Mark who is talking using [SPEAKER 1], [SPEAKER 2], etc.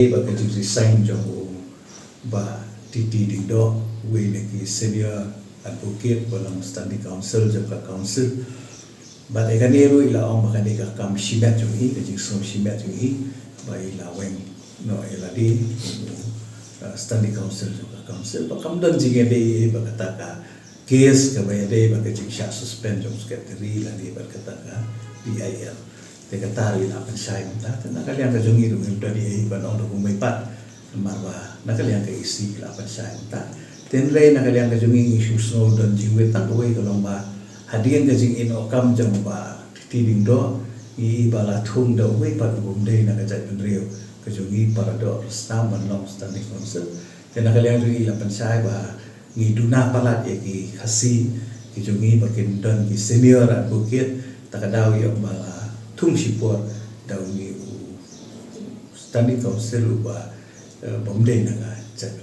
[SPEAKER 1] Baka resign jong ba titi ding do we neki senior advocate balang standing council jaka council ba de kanero ila ong baka de kam shimet jong hi de so shimet jong hi ba ila weng no ila di standing council jaka council ba kam don jinge de ba kata ka case ka ba de ba ka sha suspend jong secretary la de ba kata ka PIL de kata ri la pen sai ta na kalian ka jong hi ru tadi ba no do mai pat marwa nakalian ka isi la pen sai ta tenre nakalian ka jong hi issues no don jingwe tak we ko long ba hadian ka jing in okam jang ba tiding do I bala thung do we pat bum de na ka jai pen rio ka jong hi para do sta man long standing council te nakalian jong hi la pen sai ba ngi duna palat e ki khasi ki jong hi ba kin don ki senior advocate takadaw yo ba thung sipor daw ni standing council ba bomde na ga chat